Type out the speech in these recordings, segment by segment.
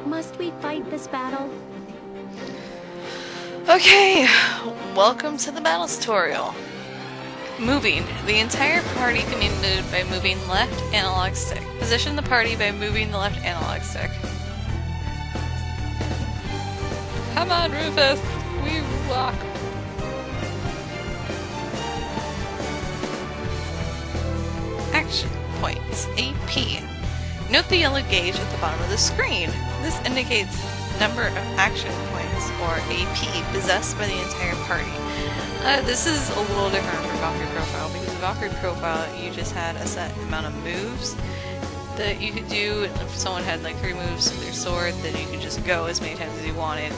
Must we fight this battle? Okay, welcome to the battle tutorial. Moving. The entire party can be moved by moving left analog stick. Position the party by moving the left analog stick. Come on, Rufus! We rock! Action points. AP. Note the yellow gauge at the bottom of the screen. This indicates number of action points, or AP, possessed by the entire party. This is a little different from Valkyrie Profile, because in Valkyrie Profile you just had a set amount of moves that you could do. If someone had like 3 moves with their sword, then you could just go as many times as you wanted.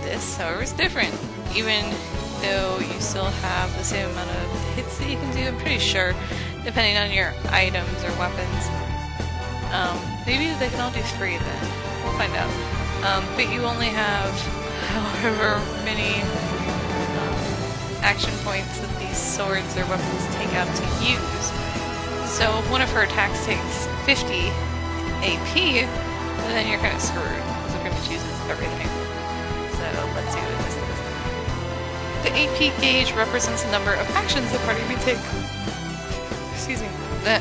This, however, is different. Even though you still have the same amount of hits that you can do, I'm pretty sure, depending on your items or weapons. Maybe they can all do 3 then. We'll find out. But you only have however many action points that these swords or weapons take out to use. So if one of her attacks takes 50 AP, then you're kind of screwed, because it pretty much uses everything. So let's see what this is. The AP gauge represents the number of actions the party may take. Excuse me. The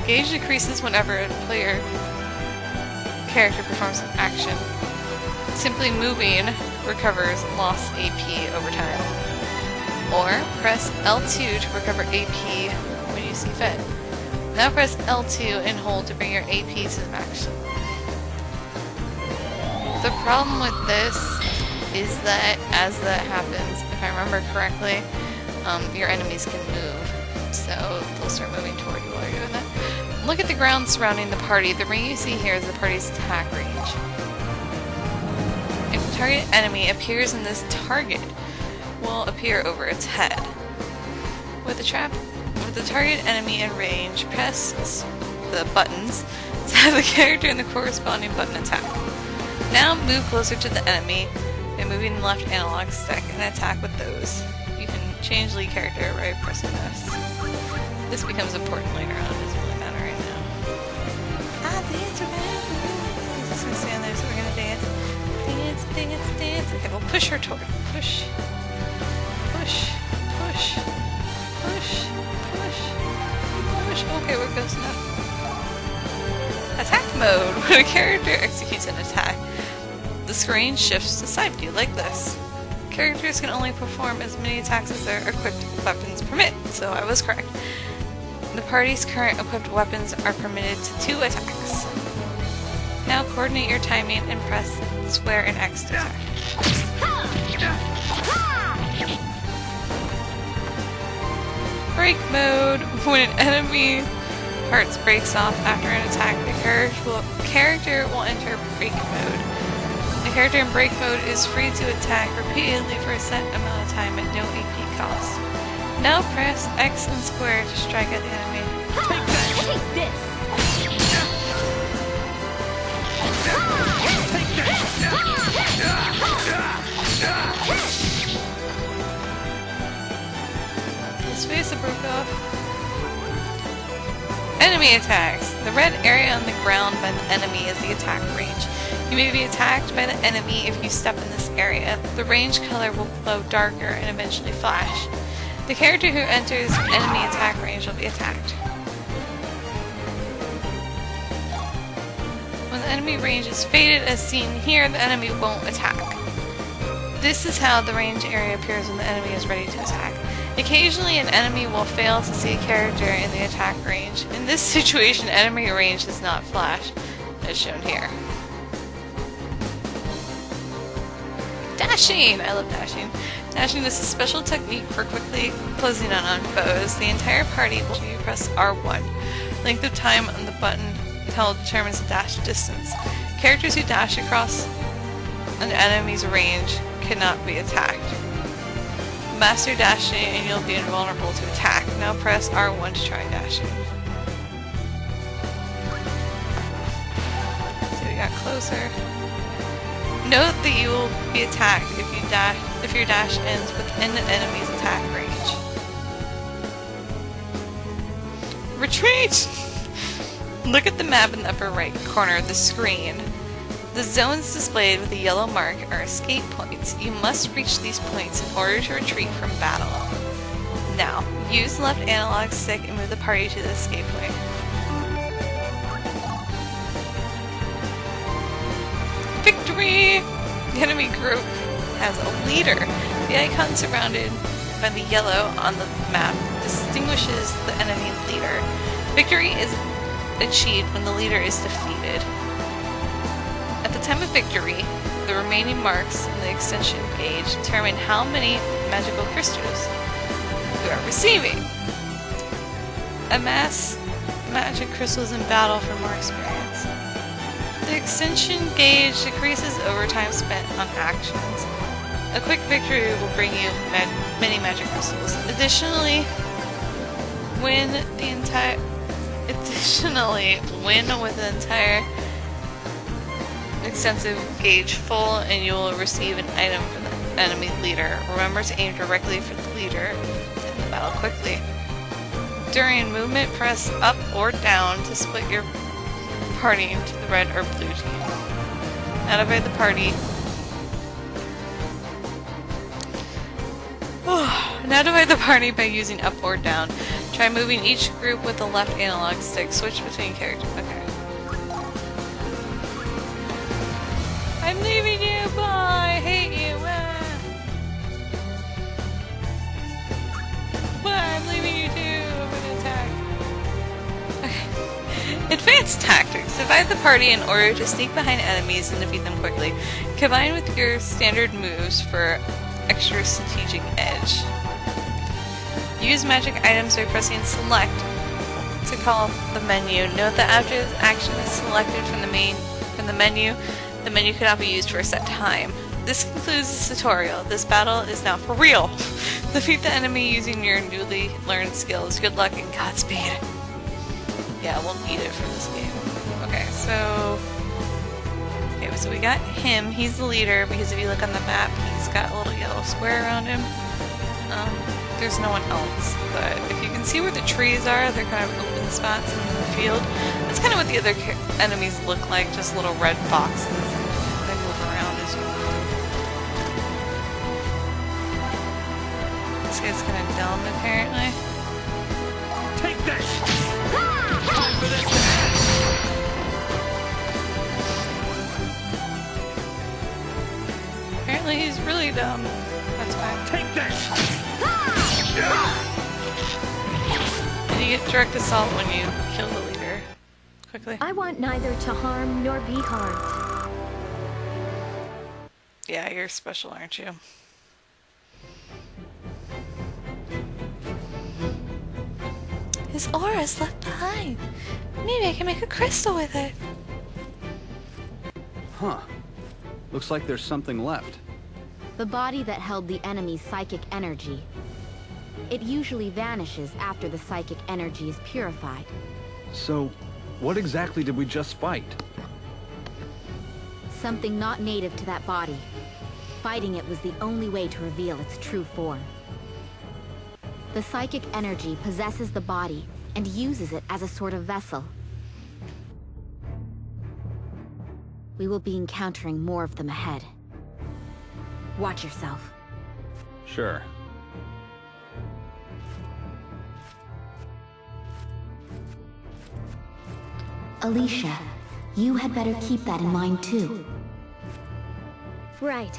gauge decreases whenever a player character performs an action. Simply moving recovers lost AP over time. Or press L2 to recover AP when you see fit. Now press L2 and hold to bring your AP to the max. The problem with this is that as that happens, if I remember correctly, your enemies can move. So they'll start moving toward you while you're doing that. Look at the ground surrounding the party. The ring you see here is the party's attack range. If the target enemy appears in this target, will appear over its head. With the target enemy in range, press the buttons to have the character in the corresponding button attack. Now move closer to the enemy by moving the left analog stick and attack with those. You can change lead character by pressing this. This becomes important later on, it doesn't really matter right now. Dance around! I'm just gonna stand there, so we're gonna dance. Dance, dance, dance. Okay, we'll push her toward. Push. Push, push, push, push, push. Okay, we're close enough. Attack mode. When a character executes an attack, the screen shifts to side view like this. Characters can only perform as many attacks as their equipped weapons permit, so I was correct. The party's current equipped weapons are permitted to 2 attacks. Now coordinate your timing and press square and X to attack. Break mode. When an enemy parts breaks off after an attack, the character will enter break mode. The character in break mode is free to attack repeatedly for a set amount of time at no AP cost. Now press X and square to strike at the enemy. Take this! Take this! His face broke off. Enemy attacks. The red area on the ground by the enemy is the attack range. You may be attacked by the enemy if you step in this area. The range color will glow darker and eventually flash. The character who enters enemy attack range will be attacked. When the enemy range is faded as seen here, the enemy won't attack. This is how the range area appears when the enemy is ready to attack. Occasionally an enemy will fail to see a character in the attack range. In this situation, enemy range does not flash, as shown here. Dashing! I love dashing. Dashing is a special technique for quickly closing in on foes. The entire party will press R1. Length of time on the button held determines the dash distance. Characters who dash across an enemy's range cannot be attacked. Master dashing and you'll be invulnerable to attack. Now press R1 to try dashing. So we got closer. Note that you will be attacked if your dash ends within the enemy's attack range. Retreat! Look at the map in the upper right corner of the screen. The zones displayed with a yellow mark are escape points. You must reach these points in order to retreat from battle. Now, use the left analog stick and move the party to the escape point. Victory! The enemy group has a leader. The icon surrounded by the yellow on the map distinguishes the enemy leader. Victory is achieved when the leader is defeated. At the time of victory, the remaining marks in the extension gauge determine how many magical crystals you are receiving. Amass magic crystals in battle for more experience. The extension gauge decreases over time spent on actions. A quick victory will bring you many magic crystals. Additionally, win with the entire extensive gauge full and you will receive an item from the enemy leader. Remember to aim directly for the leader to end the battle quickly. During movement, press up or down to split your party into the red or blue team. Now divide the party. Now divide the party by using up or down. Try moving each group with the left analog stick. Switch between characters. Okay. I'm leaving you, bye! I hate you! Bye, I'm leaving you too! I'm gonna attack. Okay. Advanced tactics. Divide the party in order to sneak behind enemies and defeat them quickly. Combine with your standard moves for extra strategic edge. Use magic items by pressing select to call the menu. Note that after this action is selected from the menu cannot be used for a set time. This concludes this tutorial. This battle is now for real. Defeat the enemy using your newly learned skills. Good luck and Godspeed. Yeah, we'll need it for this game. Okay, so we got him. He's the leader because if you look on the map, he's got a little yellow square around him. There's no one else, but if you can see where the trees are, they're kind of open spots in the field. That's kind of what the other enemies look like, just little red boxes. They move around as you move. This guy's kind of dumb, apparently. Take this! Time for this! Apparently he's really dumb. That's fine. Take this! And you get direct assault when you kill the leader. Quickly. I want neither to harm nor be harmed. Yeah, you're special, aren't you? His aura is left behind. Maybe I can make a crystal with it. Huh. Looks like there's something left. The body that held the enemy's psychic energy. It usually vanishes after the psychic energy is purified. So, what exactly did we just fight? Something not native to that body. Fighting it was the only way to reveal its true form. The psychic energy possesses the body and uses it as a sort of vessel. We will be encountering more of them ahead. Watch yourself. Sure. Alicia, you had better keep that in mind too. Right.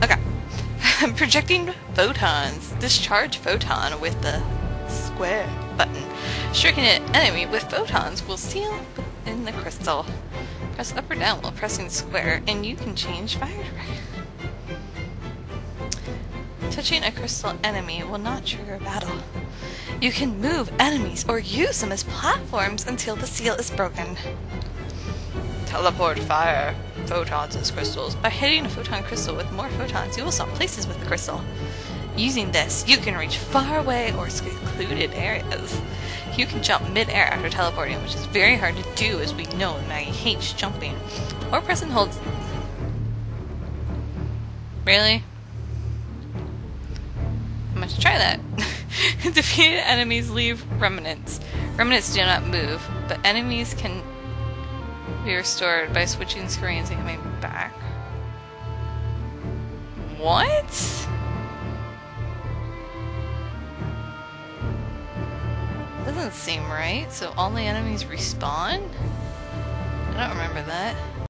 Okay. Projecting photons. Discharge photon with the square button. Striking an enemy with photons will seal in the crystal. Press up or down while pressing square, and you can change fire direction. Touching a crystal enemy will not trigger a battle. You can move enemies or use them as platforms until the seal is broken. Teleport fire photons as crystals. By hitting a photon crystal with more photons, you will swap places with the crystal. Using this, you can reach far away or secluded areas. You can jump mid-air after teleporting, which is very hard to do, as we know Maggie hates jumping. Or press and hold. Really? I'm going to try that. Defeated enemies leave remnants. Remnants do not move, but enemies can be restored by switching screens and coming back. What? Doesn't seem right. So all the enemies respawn? I don't remember that.